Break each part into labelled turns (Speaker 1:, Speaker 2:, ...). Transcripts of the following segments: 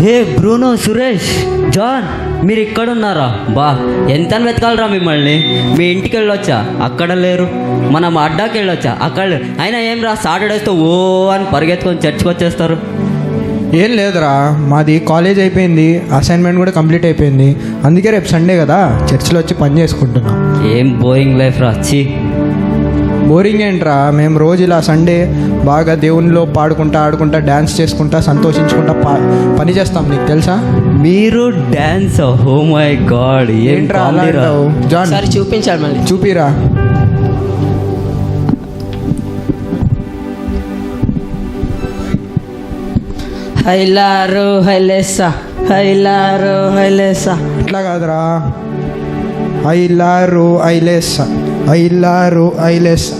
Speaker 1: హే Bruno, Suresh, John, మీరు ఇక్కడ ఉన్నారా? బా, ఎంత వెతకాలరా మిమ్మల్ని. మీ ఇంటికి వెళ్ళొచ్చా, అక్కడ లేరు. మనం అడ్డాకి వెళ్ళొచ్చా, అక్కడ లేరు. అయినా ఏం రా, సాటర్డేస్తో ఓ అని పరిగెత్తుకొని చర్చ్కి వచ్చేస్తారు.
Speaker 2: ఏం లేదురా, మాది కాలేజ్ అయిపోయింది, అసైన్మెంట్ కూడా కంప్లీట్ అయిపోయింది. అందుకే రేపు సండే కదా చర్చిలో వచ్చి పని చేసుకుంటున్నాం.
Speaker 1: ఏం బోరింగ్ లైఫ్ రా.
Speaker 2: బోరింగ్ ఏంట్రా, మేము రోజు ఇలా సండే బాగా దేవునిలో పాడుకుంటా ఆడుకుంటా డ్యాన్స్ చేసుకుంటా సంతోషించుకుంటా పని చేస్తాం. నీకు తెలుసా?
Speaker 1: మీరు డ్యాన్స్? ఓ మై గాడ్,
Speaker 2: ఏంట్రా అలా అంటావు? జాన్
Speaker 3: సరే చూపించాలి, మళ్ళీ
Speaker 2: చూపిరా.
Speaker 3: హైలారు హైలేసా, హైలారు హైలేసా.
Speaker 2: ఇట్లా కాదురా, ఐలారు ఐలెస్, ఐలారు ఐలెస్.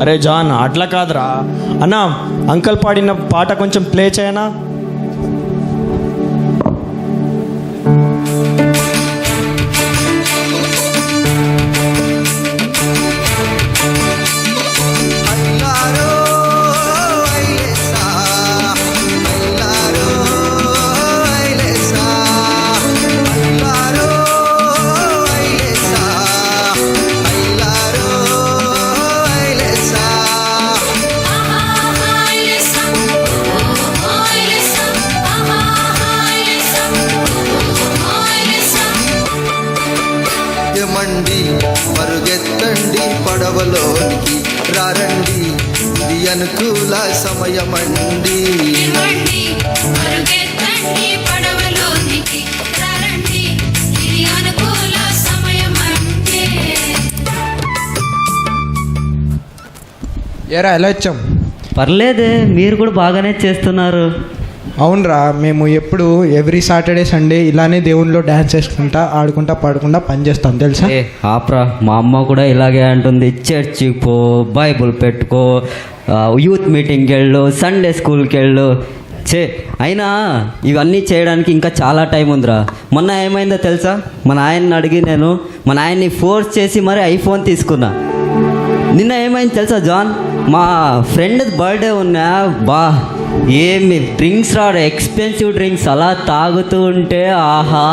Speaker 4: అరే జాన్, అట్లా కాదురా అన్నా. అంకల్ పాడిన పాట కొంచెం ప్లే చేయనా?
Speaker 5: పరుగెత్తండి పడవలోనికి రారండి, ఇది అనుకూల సమయమండి.
Speaker 2: ఏరా ఎలా వచ్చాం?
Speaker 1: పర్లేదే, మీరు కూడా బాగానే చేస్తున్నారు.
Speaker 2: అవునరా, మేము ఎప్పుడు ఎవ్రీ సాటర్డే సండే ఇలానే దేవునిలో డ్యాన్స్ చేసుకుంటా ఆడుకుంటా పాడుకుంటా పని చేస్తాం, తెలుసా?
Speaker 1: ఆప్రా, మా అమ్మ కూడా ఇలాగే అంటుంది. చర్చికి పో, బైబుల్ పెట్టుకో, యూత్ మీటింగ్కి వెళ్ళు, సండే స్కూల్కి వెళ్ళు. అయినా ఇవన్నీ చేయడానికి ఇంకా చాలా టైం ఉందిరా. మొన్న ఏమైందో తెలుసా? మా నాయన్ని అడిగి నేను మా నాయన్ని ఫోర్స్ చేసి మరి ఐఫోన్ తీసుకున్నా. నిన్న ఏమైంది తెలుసా జాన్? మా ఫ్రెండ్ బర్త్డే ఉన్నా, బా ఏమి డ్రింక్స్ రాడు, ఎక్స్పెన్సివ్ డ్రింక్స్ అలా తాగుతూ ఉంటే ఆహా.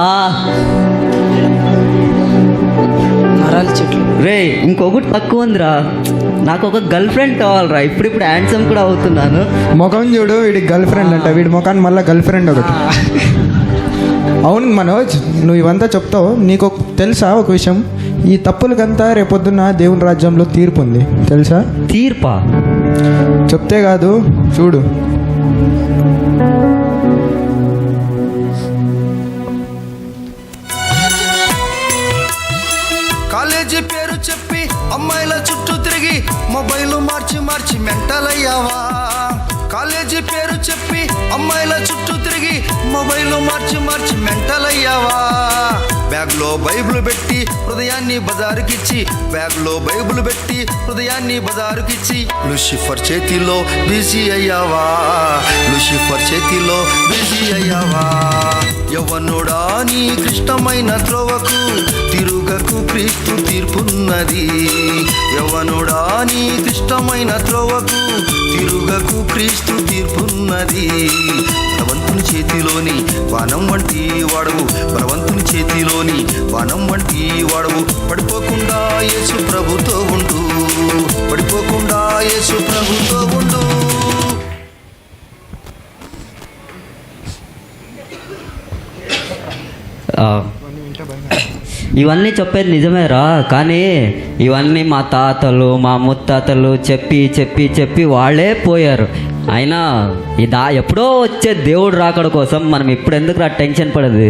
Speaker 3: చెట్లు
Speaker 1: రే, ఇంకొకటి తక్కువ ఉందిరా, నాకు ఒక గర్ల్ ఫ్రెండ్ కావాలరా. ఇప్పుడు హ్యాండ్సమ్ కూడా అవుతున్నాను.
Speaker 2: ముఖం చూడు, వీడి గర్ల్ ఫ్రెండ్ అంట, వీడి ముఖాన్ని మళ్ళీ గర్ల్ ఫ్రెండ్ ఒకటి. అవును మనోజ్, నువ్వు ఇవంతా చెప్తావు. నీకు తెలుసా ఒక విషయం? ఈ తప్పులకంతా రేపొద్దున దేవుని రాజ్యంలో తీర్పు ఉంది, తెలుసా?
Speaker 1: తీర్పా?
Speaker 2: చెప్తే కాదు, చూడు.
Speaker 5: కాలేజీ పేరు చెప్పి అమ్మాయిల చుట్టూ తిరిగి మొబైల్ మార్చి మార్చి మెంటల్ అయ్యావా? కాలేజీ పేరు చెప్పి అమ్మాయిల చుట్టూ తిరిగి మొబైల్ మార్చి మార్చి మెంటల్ అయ్యావా? బ్యాగ్లో బైబుల్ పెట్టి హృదయాన్ని బజారుకిచ్చి, బ్యాగ్లో బైబుల్ పెట్టి హృదయాన్ని బజారుకిచ్చి లూసిఫర్ చేతిలో బిజీ అయ్యావా? లూసిఫర్ చేతిలో బిజీ అయ్యావా? యవ్వనుడా, నీకిష్టమైన త్రోవకు తిరుగకు, క్రీస్తు తీర్పున్నది. యవ్వనుడా, నీకిష్టమైన త్రోవకు తిరుగకు, క్రీస్తు తీర్పున్నది. బలవంతుని చేతిలోని వానం వంటి వాడవు, బలవంతుని చేతిలోని వానం వంటి వాడవు. పడిపోకుండా యేసు ప్రభుతో ఉండు, పడిపోకుండా యేసు ప్రభుతో ఉండు.
Speaker 1: ఇవన్నీ చెప్పేది నిజమేరా, కానీ ఇవన్నీ మా తాతలు మా ముత్తాతలు చెప్పి చెప్పి చెప్పి వాళ్ళే పోయారు. అయినా ఎప్పుడో వచ్చే దేవుడు రాకడ కోసం మనం ఇప్పుడు ఎందుకు టెన్షన్ పడదు?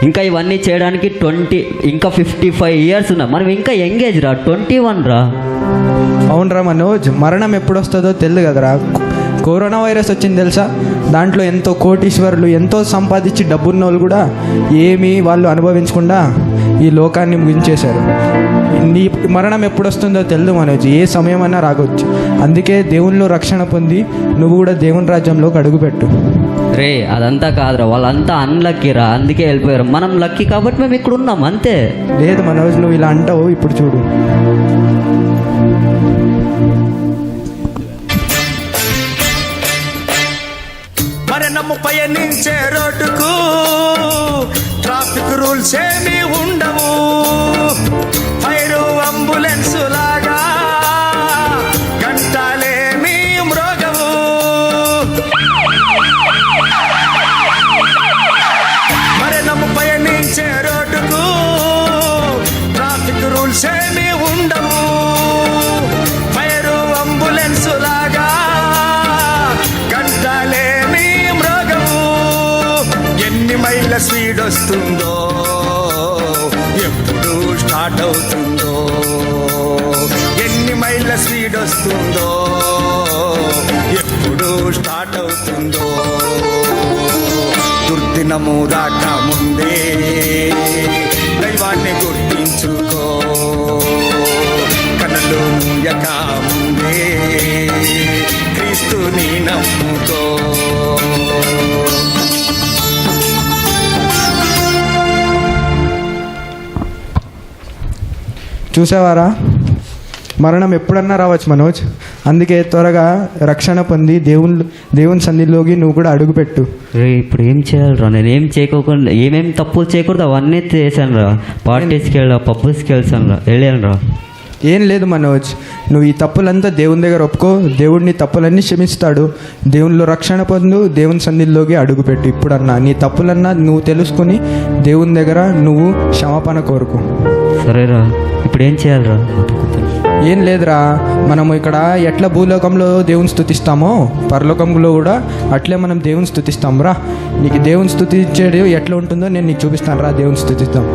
Speaker 1: ఇంకా ఇవన్నీ చేయడానికి 55 ఇయర్స్ ఉన్నా, మనం ఇంకా యంగేజ్ రా, 21 రా.
Speaker 2: అవునరా మనోజ్, మరణం ఎప్పుడు వస్తుందో తెలియదు కదరా. కరోనా వైరస్ వచ్చింది తెలుసా? దాంట్లో ఎంతో కోటీశ్వరులు, ఎంతో సంపాదించి డబ్బున్న వాళ్ళు కూడా ఏమీ వాళ్ళు అనుభవించకుండా ఈ లోకాన్ని ముగించేశారు. నీ మరణం ఎప్పుడు వస్తుందో తెలియదు మనోజ్, ఏ సమయమైనా రాగవచ్చు. అందుకే దేవునిలో రక్షణ పొంది నువ్వు కూడా దేవుని రాజ్యంలోకి అడుగుపెట్టు.
Speaker 1: రే, అదంతా కాదురా, వాళ్ళంతా అన్లక్కీ రా, అందుకే వెళ్ళిపోయారు. మనం లక్కీ కాబట్టి మేము ఇక్కడ ఉన్నాం, అంతే.
Speaker 2: లేదు మనోజ్, నువ్వు ఇలా అంటావు, ఇప్పుడు చూడు.
Speaker 5: రూల్స్ ఏమీ ఉండవు. ఫైరు అంబులెన్స్ లాగా గంటలేమీ మ్రోగవు. మరణము పయనించే రోడ్డుకు ట్రాఫిక్ రూల్స్ ఏమీ ఉండవు. ఫైరు అంబులెన్స్ లాగా గంటలేమీ మ్రోగవు. ఎన్ని మైళ్ళ స్పీడ్ వస్తుందో, ఎప్పుడు స్టార్ట్ అవుతుందో, ఎన్ని మైళ్ళ స్పీడ్ వస్తుందో, ఎప్పుడు స్టార్ట్ అవుతుందో. దుర్దినము రాక ముందే దైవాన్ని గుర్తించుకో. కనులు మూయక ముందే క్రీస్తుని నమ్ముకో.
Speaker 2: చూసావారా, మరణం ఎప్పుడన్నా రావచ్చు మనోజ్. అందుకే త్వరగా రక్షణ పొంది దేవుని సన్నిధిలోకి నువ్వు కూడా అడుగుపెట్టు.
Speaker 1: రే ఇప్పుడు ఏం చేయాలిరా? నేను ఏం చేయకోకుండా ఏమేం తప్పులు చేయకూడదు అవన్నీ చేశాను రా. పార్టీస్కి వెళ్ళా, పబ్బుస్కి వెళ్ళాను రా.
Speaker 2: ఏం లేదు మనోజ్, నువ్వు ఈ తప్పులంతా దేవుని దగ్గర ఒప్పుకో. దేవుడిని తప్పులన్నీ క్షమిస్తాడు. దేవునిలో రక్షణ పొందు, దేవుని సన్నిధిలోకి అడుగుపెట్టు. ఇప్పుడన్నా నీ తప్పులన్నా నువ్వు తెలుసుకుని దేవుని దగ్గర నువ్వు క్షమాపణ కోరుకో.
Speaker 1: సరేరా, ఇప్పుడు ఏం చేయాలిరా?
Speaker 2: ఏం లేదురా, మనము ఇక్కడ ఎట్లా భూలోకంలో దేవుని స్తుతిస్తామో పరలోకంలో కూడా అట్లే మనం దేవుని స్తుతిస్తాం రా. నీకు దేవుని స్తుతించేది ఎట్లా ఉంటుందో నేను నీకు చూపిస్తాను రా. దేవుని స్తుతిస్తాం.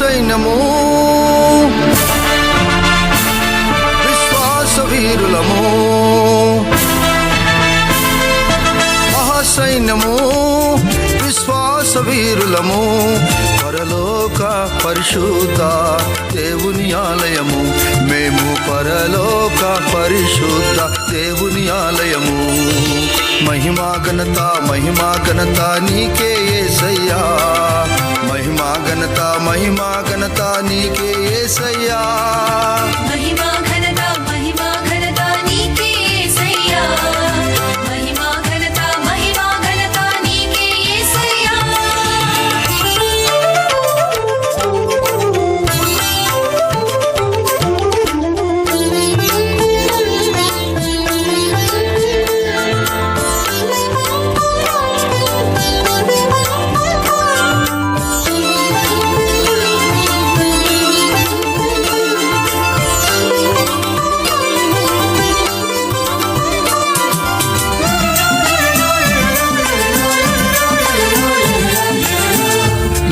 Speaker 5: సైన్యము విశ్వాస వీరులము, మహాసైన్యము విశ్వాస వీరులము, పరలోక పరిశుద్ధ దేవుని ఆలయము. మేము పరలోక పరిశుద్ధ దేవుని ఆలయము. మహిమా ఘనత నీకే యేసయ్యా. మహిమా ఘనత నీకే యేసయ్యా.
Speaker 6: మహిమా ఘనత నీకే యేసయ్యా. మహిమా ఘనత నీకే యేసయ్యా.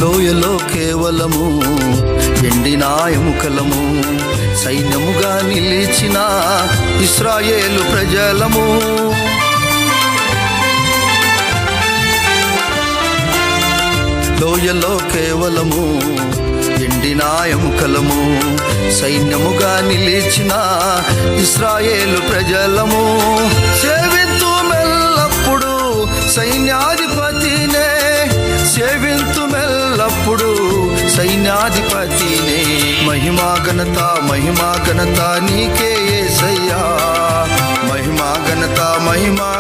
Speaker 5: లోయలో కేవలము ఎండిన ఎముకలము, సైన్యముగా నిలిచిన ఇశ్రాయేలు ప్రజలము. లోయలో కేవలము ఎండిన ఎముకలము, సైన్యముగా నిలిచిన ఇశ్రాయేలు ప్రజలము. సేవింతు మెల్లప్పుడు సైన్యాధిపతినే, సేవింతు మెల్లప్పుడు సైన్యాధిపతినే. మహిమా ఘనత నీకే యేసయ్యా. మహిమా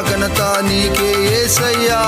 Speaker 5: ఘనత నీకే యేసయ్యా.